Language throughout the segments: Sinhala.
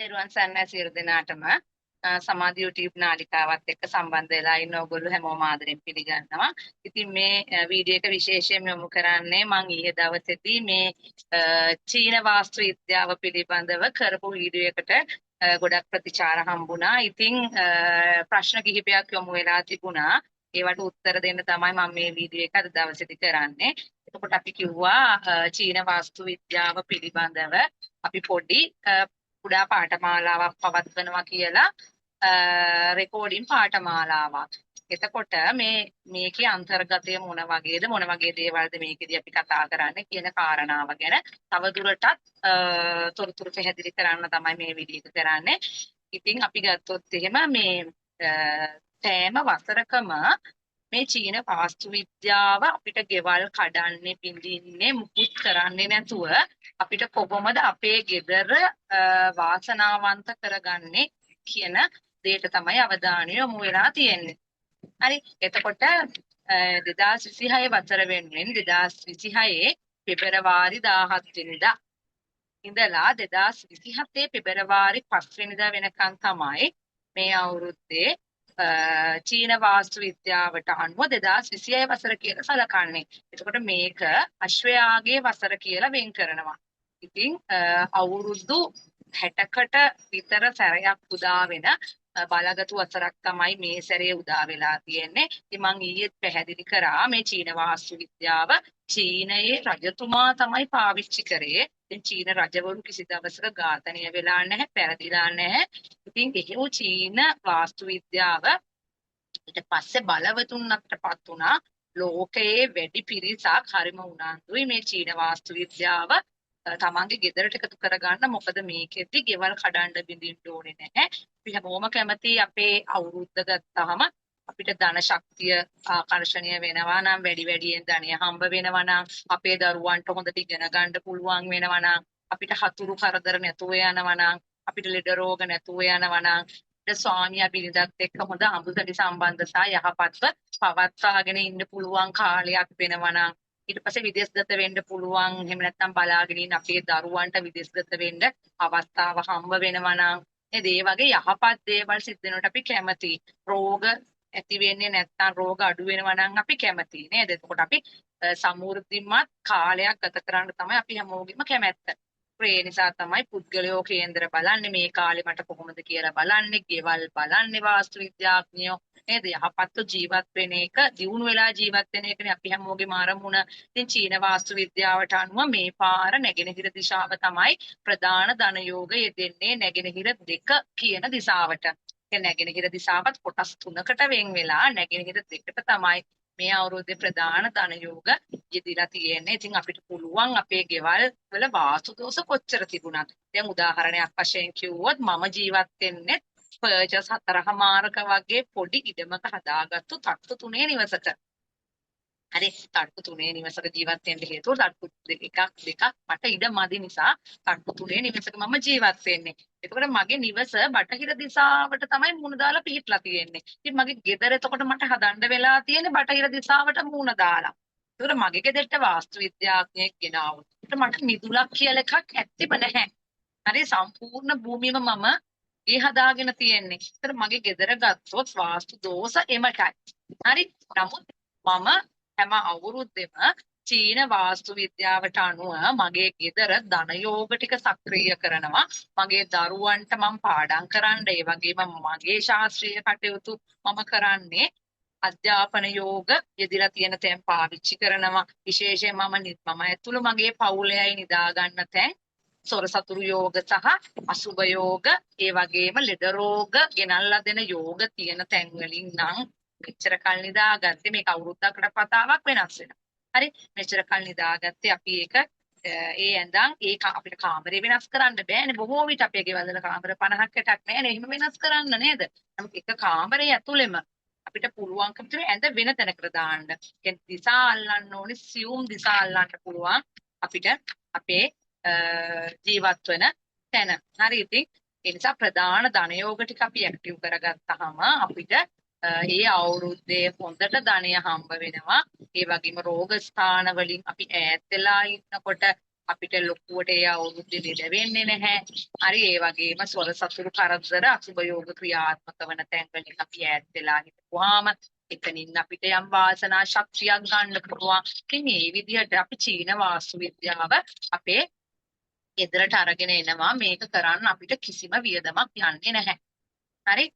තෙරුවන් සරණයි සියලු දෙනාටම සමාධි YouTube නාලිකාවත් එක්ක සම්බන්ධ වෙලා ඉන්න ඔයගොල්ලෝ හැමෝම ආදරෙන් පිළිගන්නවා. ඉතින් මේ වීඩියෝ එක විශේෂයෙන් යොමු කරන්නේ මම ඊයේ දවසේදී මේ චීන වාස්තු විද්‍යාව පිළිබඳව කරපු වීඩියෝ එකට ගොඩක් ප්‍රතිචාර හම්බුණා. ඉතින් ප්‍රශ්න කිහිපයක් යොමු වෙලා තිබුණා. ඒවට උත්තර දෙන්න තමයි මම මේ වීඩියෝ එක අද දවසේදී කරන්නේ. එතකොට අපි කිව්වා චීන වාස්තු විද්‍යාව පිළිබඳව අපි පොඩි කුඩා පාඨමාලාවක් පවත්වනවා කියලා රෙකෝඩින් පාඨමාලාවක්. එතකොට මේකේ අන්තර්ගතය මොන වගේද මොන වගේ දේවල්ද මේකෙදී අපි කතා කරන්නේ කියන කාරණාව ගැන තවදුරටත් තොරතුරු පැහැදිලි කරන්න තමයි මේ වීඩියෝ එක කරන්නේ. ඉතින් අපි ගත්තොත් එහෙම මේ සෑම වසරකම මේ චීන වාස්තු විද්‍යාව අපිට ගෙවල් කඩන්නේ පින්දින්නේ මුකුත් කරන්නේ නැතුව අපිට කොහොමද අපේ ගෙදර වාසනාවන්ත කරගන්නේ කියන දෙයට තමයි අවධානය යොමු වෙලා තියෙන්නේ. හරි. එතකොට 2026 වසර වෙනුවෙන් 2026 පෙබරවාරි 17 වෙනිදා ඉඳලා 2027 පෙබරවාරි 5 වෙනිදා වෙනකන් තමයි මේ අවුරුද්දේ චීන වාස්තු විද්‍යාවට අනුව 2026 වසර කියලා සලකන්නේ. එතකොට මේක අශ්වයාගේ වසර කියලා වෙන් කරනවා. ඉතින් අවුරුදු 60කට විතර සැරයක් උදා වෙන බලගතු වසරක් තමයි මේ සැරේ උදා වෙලා තියෙන්නේ. ඉතින් මම ඊයේත් පැහැදිලි කරා මේ චීන වාස්තු විද්‍යාව චීනයේ රජතුමා තමයි පාවිච්චි කරේ. ඉතින් චීන රජවරු කිසි දවසක ඝාතනය වෙලා නැහැ, පැරදිලා නැහැ. ඉතින් එහෙම චීන වාස්තු විද්‍යාව ඊට පස්සේ බලවතුන් අතරපත් වුණා. ලෝකයේ වැඩි පිරිසක් හරිම උනන්දුයි මේ චීන වාස්තු විද්‍යාව තමන්ගේ ගෙදරට එකතු කරගන්න. මොකද මේකෙදි ගෙවල් කඩන්න බින්දින්න ඕනේ නැහැ. අපි හැමෝම කැමති අපේ අවුරුද්ද ගත්තාම අපිට ධන ශක්තිය ආකර්ෂණීය වෙනවා නම් වැඩියෙන් ධනය හම්බ වෙනවා නම් අපේ දරුවන්ට හොඳට ඉගෙන ගන්න පුළුවන් වෙනවා නම් අපිට හතුරු කරදර නැතුව යනවා නම් අපිට ලෙඩ රෝග නැතුව යනවා නම් ස්වාමියා බිරිඳත් එක්ක හොඳ අමුතලි සම්බන්ධතා යහපත්ව පවත්වාගෙන ඉන්න පුළුවන් කාලයක් වෙනවා නම් ඊට පස්සේ විදේශගත වෙන්න පුළුවන්. එහෙම නැත්නම් බලාගෙන ඉන්න අපේ දරුවන්ට විදේශගත වෙන්න අවස්ථාව හම්බ වෙනවා නම් මේ වගේ යහපත් දේවල් සිද්ධ වෙනකොට අපි කැමතියි. රෝග ඇති වෙන්නේ නැත්නම් රෝග අඩු වෙනවා නම් අපි කැමතියි නේද? එතකොට අපි සමෘද්ධිමත් කාලයක් ගත කරන්න තමයි අපි හැමෝගෙම කැමැත්ත. ඒ නිසා තමයි පුද්ගලයෝ කේන්දර බලන්නේ මේ කාලේ මට කොහොමද කියලා බලන්නේ, ගෙවල් බලන්නේ වාස්තු විද්‍යාඥයෝ නේද? යහපත්ව ජීවත් වෙන එක, දියුණු වෙලා ජීවත් වෙන එකනේ අපි හැමෝගෙම අරමුණ. ඉතින් චීන වාස්තු විද්‍යාවට අනුව මේ පාර නැගෙනහිර දිශාව තමයි ප්‍රධාන ධන යෝග යෙදෙන්නේ නැගෙනහිර 2 කියන දිශාවට. ඒ නැගෙනහිර දිශාවත් කොටස් 3කට වෙන් වෙලා නැගෙනහිර 2ට තමයි මේ අවුරුද්දේ ප්‍රධාන ධන යෝග යෙදিলা තියෙන්නේ. ඉතින් අපිට පුළුවන් අපේ ගෙවල් වල වාස්තු දෝෂ කොච්චර තිබුණත්. දැන් උදාහරණයක් වශයෙන් කිව්වොත් මම ජීවත් වෙන්නේ පර්චස් 4මාරක වගේ පොඩි ඉඩමක හදාගත්තු තට්ටු 3 නිවසක. හරි, තට්ටු 3 නිවසක ජීවත් වෙන්න හේතුව තට්ටු දෙකක් මට ඉඩ මදි නිසා තට්ටු 3 නිවසක මම ජීවත් වෙන්නේ. එතකොට මගේ නිවස බටහිර දිශාවට තමයි මුහුණ දාලා පිහිටලා තියෙන්නේ. ඉතින් මගේ ගෙදර එතකොට මට හදන්න වෙලා තියෙන්නේ බටහිර දිශාවට මුහුණ දාලා. ඒතර මගේ ගෙදරට වාස්තු විද්‍යාඥයෙක් ගෙනාවොත් මට මිදුලක් කියලා එකක් ඇත්තෙම නැහැ. හරි, සම්පූර්ණ භූමියම මම ගේ හදාගෙන තියෙන්නේ. ඒතර මගේ ගෙදර ගත්තොත් වාස්තු දෝෂ එමටයි. හරි, නමුත් මම හැම අවුරුද්දෙම චීන වාස්තු විද්‍යාවට අනුව මගේ ගෙදර ධන යෝග ටික සක්‍රිය කරනවා. මගේ දරුවන්ට මම පාඩම් කරන්න, ඒ වගේම මගේ ශාස්ත්‍රීය කටයුතු මම කරන්නේ අධ්‍යාපන යෝග යෙදিলা තියෙන තැන් පාවිච්චි කරනවා. විශේෂයෙන් මම ඇතුළු මගේ පවුලේයි නිදා ගන්න තැන් සොර සතුරු යෝග සහ අසුභ යෝග, ඒ වගේම ලෙඩ රෝග ගෙනල්ලා දෙන යෝග තියෙන තැන් වලින් නම් මෙච්චර කල් නිදාගත්තේ. මේක අවුරුද්දකට පතාවක් වෙනස් වෙනවා. හරි, මෙච්චර කල් නිදාගත්තේ අපි ඒක ඒ ඇඳන් ඒක අපිට කාමරේ වෙනස් කරන්න බෑනේ. බොහෝ විට අපේ ගෙවල් වල කාමර 50ක් 60ක් නෑනේ. එහෙම වෙනස් කරන්න නේද? නමුත් එක කාමරේ ඇතුළෙම අපිට පුළුවන්කම තියෙන ඇඳ වෙන තැනකට දාන්න. කියන්නේ දිසා අල්ලන්න ඕනේ, සියුම් දිසා අල්ලන්න පුළුවන් අපිට අපේ ජීවත් වෙන තැන. හරි, ඉතින් ඒ නිසා ප්‍රධාන ධනයෝග ටික අපි ඇක්ටිව් කරගත්තාම අපිට ඒ අවුරුද්දේ හොඳට ධනය හම්බ වෙනවා. ඒ වගේම රෝග ස්ථාන වලින් අපි ඈත් වෙලා ඉන්නකොට අපිට ලොකුවට ඒ අවුරුද්දේ ලෙඩ වෙන්නේ නැහැ. හරි ඒ වගේම ස්වර සතුරු කරදර අසුබ යෝග ක්‍රියාත්මක වන තැන් වලින් අපි ඈත් වෙලා හිටපුවාම එතනින් අපිට යම් වාසනා ශක්තියක් ගන්න පුළුවන්. ඉතින් මේ විදිහට අපි චීන වාස්තු විද්‍යාව අපේ ගෙදරට අරගෙන එනවා. මේක කරන්න අපිට කිසිම වියදමක් යන්නේ නැහැ. හරි.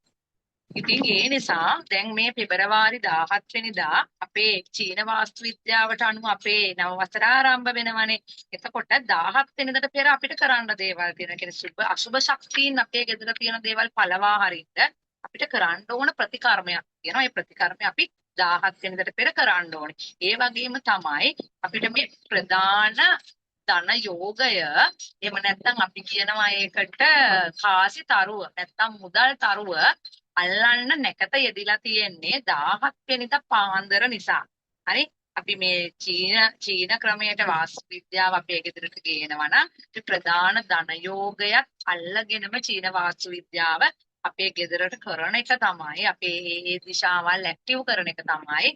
ඉතින් ඒ නිසා දැන් මේ පෙබරවාරි 17 වෙනිදා අපේ චීන වාස්තු විද්‍යාවට අනුව අපේ නව වසර ආරම්භ වෙනවනේ. එතකොට 17 වෙනිදාට පෙර අපිට කරන්න දේවල් තියෙනවා. කියන්නේ සුබ අසුබ ශක්තියින් අපේ ගෙදර තියෙන දේවල් පළවා හරින්න අපිට කරන්න ඕන ප්‍රතිකර්මයක් තියෙනවා. ඒ ප්‍රතිකර්මය අපි 17 වෙනිදාට පෙර කරන්න ඕනේ. ඒ වගේම තමයි අපිට මේ ප්‍රධාන ධන යෝගය එහෙම නැත්නම් අපි කියනවා ඒකට කාසි තරුව නැත්නම් මුදල් තරුව අල්ලන්න නැකත යෙදිලා තියෙන්නේ 17 වෙනිදා පාන්දර නිසා. හරි අපි මේ චීන ක්‍රමයට වාස්තු විද්‍යාව අපේ ගෙදරට ගේනවා නම් ප්‍රධාන ධන යෝගයත් අල්ලගෙනම චීන වාස්තු විද්‍යාව අපේ ගෙදරට කරන එක තමයි අපේ මේ දිශාවල් ඇක්ටිව් කරන එක තමයි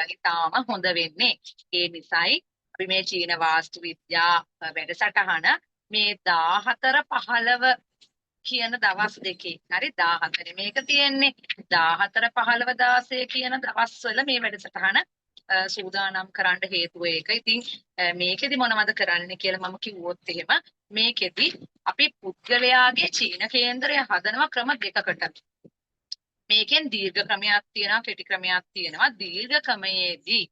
ඊටාම හොඳ වෙන්නේ. ඒ නිසායි අපි මේ චීන වාස්තු විද්‍යා වැඩසටහන මේ 14 15 කියන දවස් දෙකේ හරි 14 මේක තියෙන්නේ 14 15 16 කියන දවස්වල මේ වැඩසටහන සූදානම් කරන්න හේතුව ඒක. ඉතින් මේකෙදි මොනවද කරන්න කියලා මම කිව්වොත් එහෙම මේකෙදි අපි පුද්ගලයාගේ චීන කේන්දරය හදනවා ක්‍රම දෙකකට. මේකෙන් දීර්ඝ ක්‍රමයක් තියෙනවා කෙටි ක්‍රමයක් තියෙනවා. දීර්ඝ ක්‍රමයේදී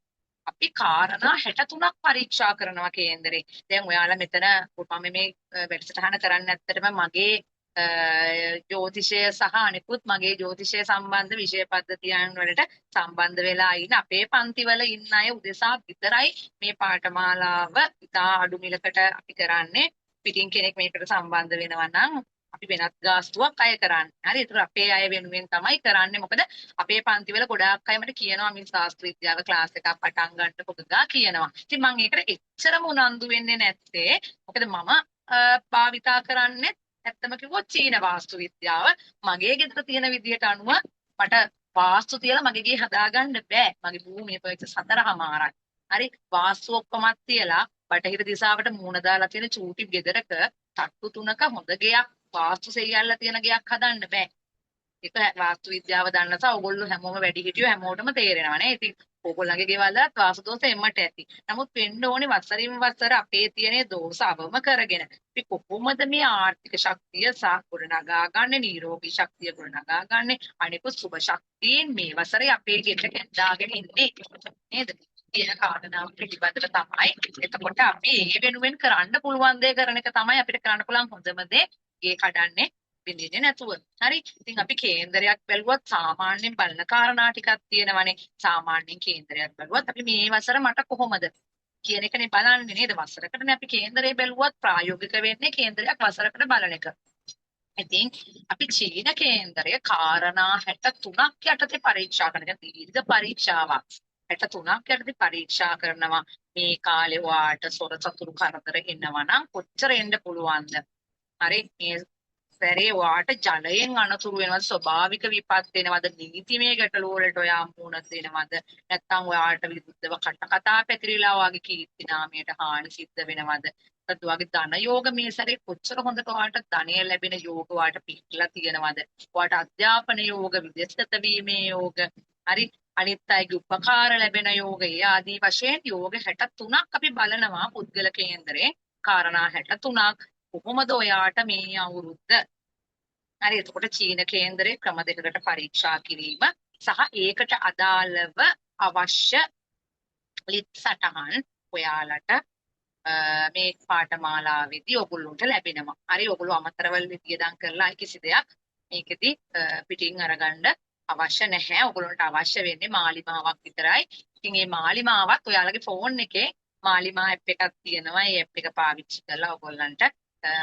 අපි කාරණා 63ක් පරීක්ෂා කරනවා කේන්දරේ. දැන් ඔයාලා මෙතන මම මේ වැඩසටහන කරන්න ඇත්තටම මගේ ජ්‍යොතිෂය සහ අනිකුත් මගේ ජ්‍යොතිෂය සම්බන්ධ විෂය පද්ධතියන් වලට සම්බන්ධ වෙලා ඉන්න අපේ පන්තිවල ඉන්න අය උදෙසා විතරයි මේ පාඨමාලාව ඉතා අඩු මිලකට අපි කරන්නේ. පිටින් කෙනෙක් මේකට සම්බන්ධ වෙනවා නම් අපි වෙනත් ගාස්තුවක් අය කරන්නේ. හරි. ඒතර අපේ අය වෙනුවෙන් තමයි කරන්නේ. මොකද අපේ පන්තිවල ගොඩාක් අය මට කියනවා මේ ශාස්ත්‍රීය විද්‍යාව ක්ලාස් එකක් පටන් ගන්න පොකගා කියනවා. ඉතින් මම ඒකට එච්චරම උනන්දු වෙන්නේ නැත්තේ. මොකද මම භාවිතා කරන්නේ ඇත්තම කිව්වොත් චීන වාස්තු විද්‍යාව මගේ ගෙදර තියෙන විදියට අනුව මට වාස්තු තියලා මගේ ගේ හදාගන්න බෑ. මගේ භූමිය පොයිච්ච 4මාරයි. හරි වාස්තු ඔක්කොමත් තියලා බටහිර දිශාවට මූණ දාලා තියෙන චූටි ගෙදරක තට්ටු තුනක හොඳ ගෙයක් වාස්තු සෙයියල්ලා තියෙන ගෙයක් හදන්න බෑ. ඒක වාස්තු විද්‍යාව දන්න නිසා ඕගොල්ලෝ හැමෝම වැඩි හිටියෝ හැමෝටම තේරෙනවා නේ. ඉතින් ඕගොල්ලන්ගේ ගෙවල්ලත් වාස්තු දෝෂ එම්මට ඇති. නමුත් වෙන්න ඕනේ වසරින් වසර අපේ තියෙන දෝෂ අවම කරගෙන. අපි කොහොමද මේ ආර්ථික ශක්තිය සාකුරනගා ගන්න, නිරෝගී ශක්තිය ගොඩනගා ගන්න, අනිකුත් සුභ ශක්තියින් මේ වසරේ අපේ ගෙට දාගෙන ඉන්නේ නේද? කියන කාරණාව පිළිබඳව තමයි. එතකොට අපි ඒ වෙනුවෙන් කරන්න පුළුවන් දේ කරන එක තමයි අපිට කරන්න පුළුවන් හොඳම දේ. ගේ කඩන්නේ බින්දින්නේ නැතුව. හරි. ඉතින් අපි කේන්දරයක් බැලුවත් සාමාන්‍යයෙන් බලන කාරණා ටිකක් තියෙනවානේ. සාමාන්‍යයෙන් කේන්දරයක් බැලුවත් අපි මේ වසර මට කොහොමද කියන එකනේ බලන්නේ නේද? වසරකටනේ අපි කේන්දරේ බැලුවත් ප්‍රායෝගික වෙන්නේ කේන්දරයක් වසරකට බලන එක. ඉතින් අපි චීන කේන්දරය කාරණා 63ක් යටතේ පරීක්ෂා කරන එක දීර්ඝ පරීක්ෂාවක්. 63ක් යටතේ පරීක්ෂා කරනවා මේ කාලේ වාට සොර සතුරු කරදර එනවා නම් කොච්චර එන්න පුළුවන්ද? හරි මේ සැරේ වාට ජලයෙන් අනතුරු වෙනවද ස්වභාවික විපත් වෙනවද නීතිමය ගැටලු වලට ඔයා මුහුණ දෙනවද නැත්නම් ඔයාට විරුද්ධව කතා පැතිරිලා වගේ කීර්ති නාමයට හානි සිද්ධ වෙනවද ඒත් වගේ ධන යෝග මේ සැරේ කොච්චර හොඳට ඔයාට ධනය ලැබෙන යෝග ඔයාට පිටලා තියෙනවද ඔයාට අධ්‍යාපන යෝග විදේශගත වීමේ යෝග හරි අනිත් අයගේ උපකාර ලැබෙන යෝග ආදී වශයෙන් යෝග 63ක් අපි බලනවා පුද්ගල කේන්දරේ කාරණා 63ක් කොහොමද ඔයාට මේ අවුරුද්ද හරි එතකොට චීන කේන්දරේ ක්‍රම දෙකකට පරීක්ෂා කිරීම සහ ඒකට අදාළව අවශ්‍ය ලිත් සටහන් ඔයාලට මේ පාඨමාලාවේදී ඔයගොල්ලන්ට ලැබෙනවා. හරි ඔයගොල්ලෝ අමතරව විද්‍යාදම් කරලා කිසි දෙයක් මේකෙදි පිටින් අරගන්න අවශ්‍ය නැහැ. ඔයගොල්ලන්ට අවශ්‍ය වෙන්නේ මාලිමාවක් විතරයි. ඉතින් මේ මාලිමාවත් ඔයාලගේ ෆෝන් එකේ මාලිමා ඇප් එකක් තියෙනවා. ඒ ඇප් එක පාවිච්චි කරලා ඔයගොල්ලන්ට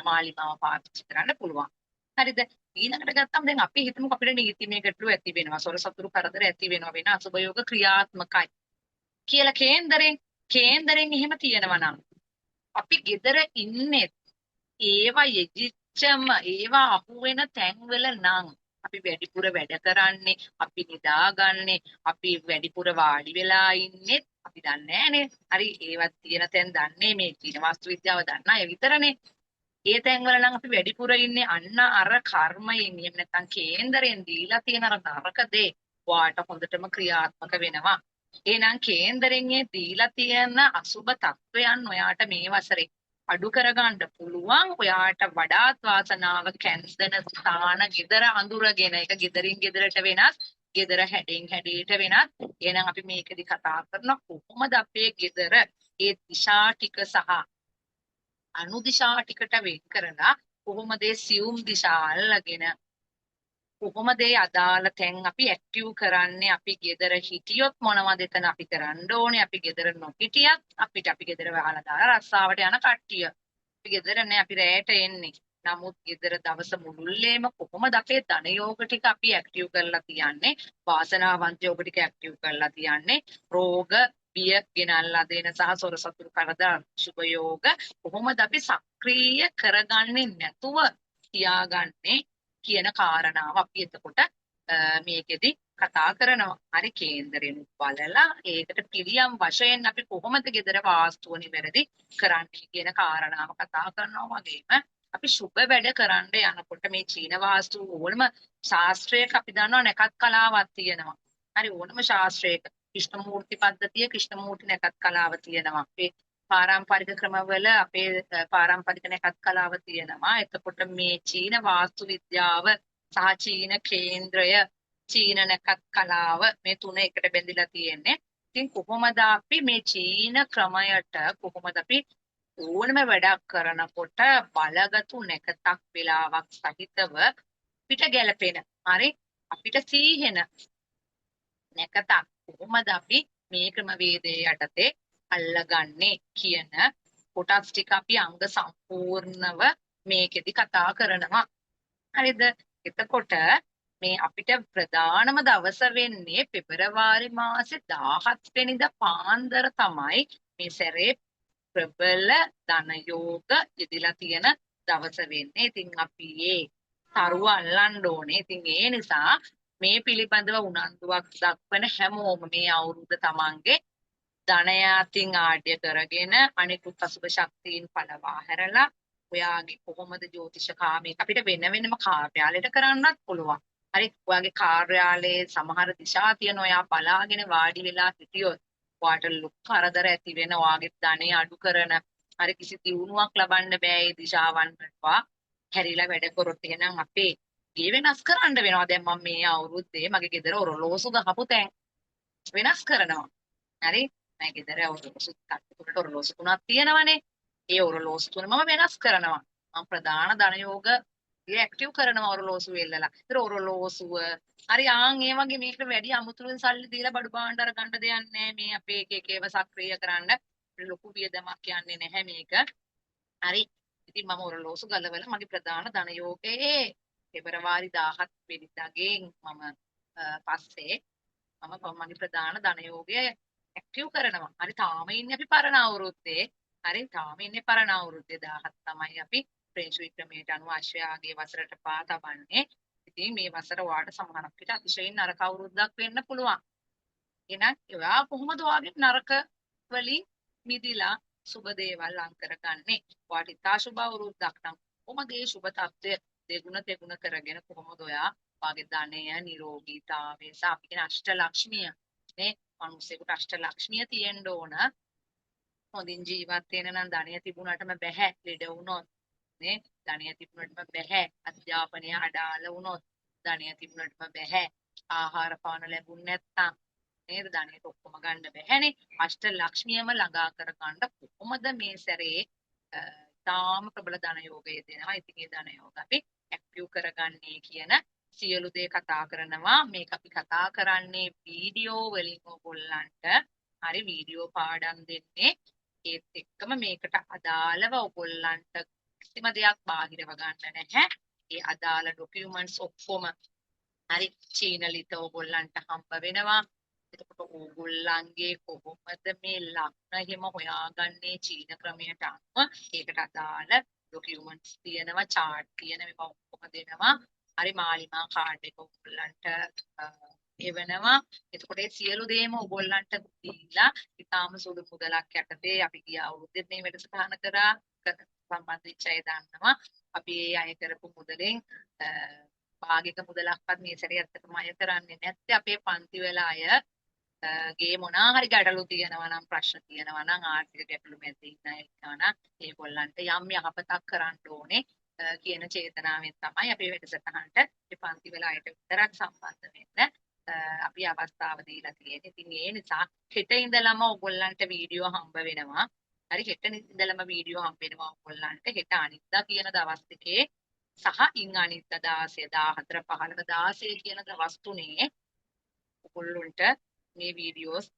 මාලිමාව පාවිච්චි කරන්න පුළුවන්. හරිද? ඊළඟට ගත්තම දැන් අපි හිතමුකෝ අපිට නීතිමය ගැටලු ඇති වෙනවා. සොර සතුරු කරදර ඇති වෙනවා වෙන අසුබ යෝග ක්‍රියාත්මකයි කියලා කේන්දරෙන් එහෙම තියෙනවා නම් අපි gedara ඉන්නේ ඒවා යෙදිච්චම ඒවා අහුවෙන තැන්වල නම් අපි වැඩිපුර වැඩ කරන්නේ අපි නිදාගන්නේ අපි වැඩිපුර වාඩි වෙලා ඉන්නේ අපි දන්නේ නැහනේ. හරි ඒවත් තියෙන තැන් දන්නේ මේ චීන වාස්තු විද්‍යාව දන්න අය විතරනේ. ඒ තැන්වල නම් අපි වැඩිපුර ඉන්නේ අන්න අර කර්මයෙන් එහෙම නැත්නම් කේන්දරෙන් දීලා තියෙන අර නරක දේ වාට හොඳටම ක්‍රියාත්මක වෙනවා. එහෙනම් කේන්දරෙන් දීලා තියෙන අසුබ තත්වයන් ඔයාට මේ වසරේ අඩු කරගන්න පුළුවන්. ඔයාට වඩාත් වාසනාව කැන්දන ස්ථාන ගෙදර අඳුරගෙන ඒක ගෙදරින් ගෙදරට වෙනස්. ගෙදර හැඩෙන් හැඩයට වෙනස්. එහෙනම් අපි මේකෙදි කතා කරන කොහොමද අපේ ගෙදර ඒ දිශා ටික සහ අනුදිශා ටිකට වෙන් කරලා කොහොමද සියුම් දිශා අල්ලගෙන කොහොමද අදාළ තැන් අපි ඇක්ටිව් කරන්නේ අපි ගෙදර හිටියොත් මොනවද එතන අපි කරන්න ඕනේ අපි ගෙදර නොහිටියත් අපි ගෙදර වහලා දාලා රස්සාවට යන කට්ටිය අපි ගෙදර නෑ අපි රැයට එන්නේ නමුත් ගෙදර දවස මුළුල්ලේම කොහොමද අපේ ධනයෝග ටික අපි ඇක්ටිව් කරලා තියන්නේ වාසනාවන්ත යෝග ටික ඇක්ටිව් කරලා තියන්නේ රෝග බිය ගෙනල්ලා දෙන සහ සොර සතුරු කරදර සුභ යෝග කොහොමද අපි සක්‍රීය කරගන්නේ නැතුව තියාගන්නේ කියන කාරණාව අපි එතකොට මේකෙදි කතා කරනවා. හරි කේන්දරෙන් බලලා ඒකට පිළියම් වශයෙන් අපි කොහොමද ගෙදර වාස්තුව නිවැරදි කරන්නේ කියන කාරණාව කතා කරනවා වගේම අපි සුබ වැඩ කරන්න යනකොට මේ චීන වාස්තු ඕනම ශාස්ත්‍රයක අපි දන්නවා නැකත් කලාවක් තියෙනවා. හරි ඕනම ශාස්ත්‍රයක ක්‍රිෂ්ණමූර්ති පද්ධතිය ක්‍රිෂ්ණමූර්ති නැකත් කලාව තියෙනවා. අපේ පාරම්පරික ක්‍රමවල අපේ පාරම්පරික නැකත් කලාව තියෙනවා. එතකොට මේ චීන වාස්තු විද්‍යාව සහ චීන කේන්ද්‍රය චීන නැකත් කලාව මේ තුන එකට බැඳිලා තියෙන්නේ. ඉතින් කොහොමද අපි මේ චීන ක්‍රමයට කොහොමද අපි ඕනම වැඩක් කරනකොට බලගතු නැකතක් වෙලාවක් සහිතව පිට ගැලපෙන. හරි අපිට සීහෙන නැකතක් කොහොමද අපි මේ ක්‍රමවේදයේ යටතේ අල්ලගන්නේ කියන කොටස් ටික අපි අංග සම්පූර්ණව මේකෙදි කතා කරනවා. හරිද? එතකොට මේ අපිට ප්‍රධානම දවස වෙන්නේ පෙබරවාරි මාසේ 17 වෙනිදා පාන්දර තමයි මේ සැරේ ප්‍රබල ධන යෝග යෙදিলা තියෙන දවස වෙන්නේ. ඉතින් අපි ඒ තරුව අල්ලන්න ඕනේ. ඉතින් ඒ නිසා මේ පිළිබඳව උනන්දුවක් දක්වන හැමෝම මේ අවුරුද්ද තමන්ගේ ධනය අතින් ආඩ්‍ය කරගෙන අනිකුත් අසුබ ශක්තියින් පළවා හැරලා ඔයාගේ කොහොමද ජ්‍යොතිෂ කාමයේ අපිට වෙන වෙනම කාර්යාලයට කරන්නත් පුළුවන්. හරි ඔයාගේ කාර්යාලයේ සමහර දිශා තියෙන ඔයා බලාගෙන වාඩි වෙලා හිටියොත් ඔයාට ලොකු කරදර ඇති වෙන ඔයාගේ ධනය අඩු කරන හරි කිසි දියුණුවක් ලබන්න බෑ මේ දිශාවන් වලට හැරිලා වැඩ කරොත් එහෙනම් අපේ ගේ වෙනස් කරන්න වෙනවා. දැන් මම මේ අවුරුද්දේ මගේ ගෙදර ඔරලෝසු ගහපු තැන් වෙනස් කරනවා. හරි මගේ ගෙදර ඔරලෝසු තුනට ඔරලෝසු තුනක් තියෙනවනේ. ඒ ඔරලෝසු තුන මම වෙනස් කරනවා. මම ප්‍රධාන ධනයෝග ඇක්ටිව් කරනවා ඔරලෝසු වෙල්ලලා. ඒතර ඔරලෝසුව හරි ආන් ඒ වගේ මේකට වැඩි අමුතුවෙන් සල්ලි දීලා බඩු භාණ්ඩ අර ගන්න දෙයක් නැහැ. මේ අපේ එක එකව සක්‍රිය කරන්න ලොකු වියදමක් යන්නේ නැහැ මේක. හරි ඉතින් මම ඔරලෝසු ගලවලා මගේ ප්‍රධාන ධනයෝගයේ පෙබරවාරි 17 වෙනිදාගේ මම පස්සේ මම මගේ ප්‍රධාන ධනයෝගය ඇක්ටිව් කරනවා. හරි තාම ඉන්නේ අපි පරණ අවුරුද්දේ. හරි තාම ඉන්නේ පරණ අවුරුද්දේ 17 තමයි අපි ප්‍රේක්ෂ වික්‍රමයට අනුව ආශ්‍රයාගේ වසරට පා තබන්නේ. ඉතින් මේ වසර වාට සමහරක් විට අතිශයින් නරක අවුරුද්දක් වෙන්න පුළුවන්. එහෙනම් ඔයා කොහොමද ඔයාගේ නරක වලින් මිදිලා සුබ දේවල් ලං කරගන්නේ? ඔයාට ඉතා සුබ අවුරුද්දක් නම් කොහොමද මේ සුබ තත්ත්වය දෙගුණ තෙගුණ කරගෙන කොහොමද ඔයා වාගේ ධනය නිරෝගීතාවය සහ අපි කියන අෂ්ට ලක්ෂ්මිය නේ මනුස්සයෙකුට අෂ්ට ලක්ෂ්මිය තියෙන්න ඕන හොඳින් ජීවත් වෙන්න නම් ධනය තිබුණාටම බැහැ ලෙඩ වුණොත් නේ ධනය තිබුණාටම බැහැ අධ්‍යාපනය අඩාල වුණොත් ධනය තිබුණාටම බැහැ ආහාර පාන ලැබුණ නැත්නම් නේද ධනයට ඔක්කොම ගන්න බැහැනේ අෂ්ට ලක්ෂ්මියම ළඟා කර ගන්න කොහොමද මේ සැරේ තාම ප්‍රබල ධන යෝගය දෙනවා. ඉතින් ඒ ධන යෝග අපි ඇක්ටිව් කරගන්නේ කියන සියලු දේ කතා කරනවා. මේක අපි කතා කරන්නේ වීඩියෝ වලින් ඔයගොල්ලන්ට. හරි වීඩියෝ පාඩම් දෙන්නේ. ඒත් එක්කම මේකට අදාළව ඔයගොල්ලන්ට කිසිම දෙයක් බාහිරව ගන්න නැහැ. ඒ අදාළ ડોකියුමන්ට්ස් ඔක්කොම හරි චීනලිත ඔයගොල්ලන්ට හම්බ වෙනවා. එතකොට ඕගොල්ලන්ගේ කොහොමද මේ ලග්න හිම හොයාගන්නේ චීන ක්‍රමයට අනුව ඒකට අදාළ ડોකියුමන්ට්ස් තියෙනවා chart තියෙන මේවා ඔක්කොම දෙනවා හරි මාලිමා කාඩ් එක ඔයගොල්ලන්ට එවනවා. එතකොට ඒ සියලු දේම ඔයගොල්ලන්ට දීලා ඊටාම සුළු මුදලක් යටතේ අපි ගිය අවුරුද්දේ මේ වැඩසටහන කරා සම්බන්ධ වෙච්ච අය දන්නවා. අපි ඒ අය කරපු මුදලෙන් භාගික මුදලක්වත් මේ සැරේ ඇත්තටම අය කරන්නේ නැත්තේ අපේ පන්ති වල අය ගේ මොනවා හරි ගැටලු තියෙනවා නම් ප්‍රශ්න තියෙනවා නම් ආර්ථික ගැටලු මැද ඉන්න අය ඉන්නවා නම් ඒගොල්ලන්ට යම් යහපතක් කරන්න ඕනේ කියන චේතනාවෙන් තමයි අපි වැඩසටහනට මේ පන්ති වල අයට විතරක් සම්බන්ධ වෙන්න අපි අවස්ථාව දීලා තියෙන්නේ. ඉතින් ඒ නිසා හෙට ඉඳලම ඔයගොල්ලන්ට වීඩියෝ හම්බ වෙනවා. හරි හෙට ඉඳලම වීඩියෝ හම්බ වෙනවා ඔයගොල්ලන්ට. හෙට අනිද්දා කියන දවස් දෙකේ සහ ඉන් අනිද්දා 16 14 15 16 කියන දවස් තුනේ ඔයගොල්ලන්ට මේ වීඩියෝස්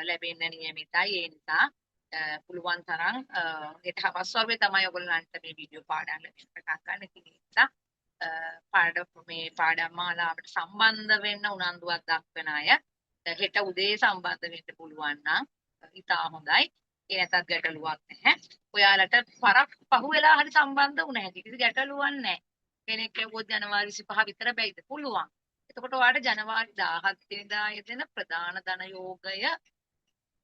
ලැබෙන්න නියමිතයි. ඒ නිසා පුළුවන් තරම් හෙට හවස් වගේ තමයි ඔයගොල්ලන්ට මේ වීඩියෝ පාඩම් ලැබෙන්න පටන් ගන්න. ඉතින් ඒ නිසා මේ පාඩම් මාලාවට සම්බන්ධ වෙන්න උනන්දුවක් දක්වන අය හෙට උදේ සම්බන්ධ වෙන්න පුළුවන් නම් ඉතා හොඳයි. ඒ නැතත් ගැටලුවක් නැහැ. ඔයාලට පරක් පහුවෙලා හරි සම්බන්ධ වුණ හැටි කිසි ගැටලුවක් නැහැ. කෙනෙක් කියවුවොත් ජනවාරි 25 විතර බැයිද? පුළුවන්. එතකොට ඔයාලට ජනවාරි 17 වෙනිදා යෙදෙන ප්‍රධාන ධන යෝගය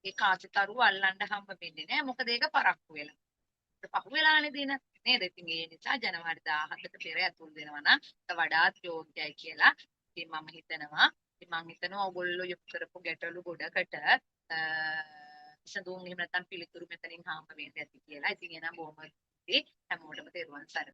ඒ කාසිතරුව අල්ලන්න හම්බ වෙන්නේ නැහැ. මොකද ඒක පරක්කු වෙලා. පහුවෙලානේ දින නේද? ඉතින් ඒ නිසා ජනවාරි 17ට පෙර ඇතුල් වෙනවා නම් වඩාත් යෝග්‍යයි කියලා ඉතින් මම හිතනවා. ඉතින් මම හිතනවා ඔයගොල්ලෝ යොමු කරපු ගැටලු ගොඩකට විසඳුම් එහෙම නැත්නම් පිළිතුරු මෙතනින් හම්බ වෙන්න ඇති කියලා. ඉතින් එනම් බොහොම ස්තුතියි හැමෝටම තෙරුවන් සරණයි.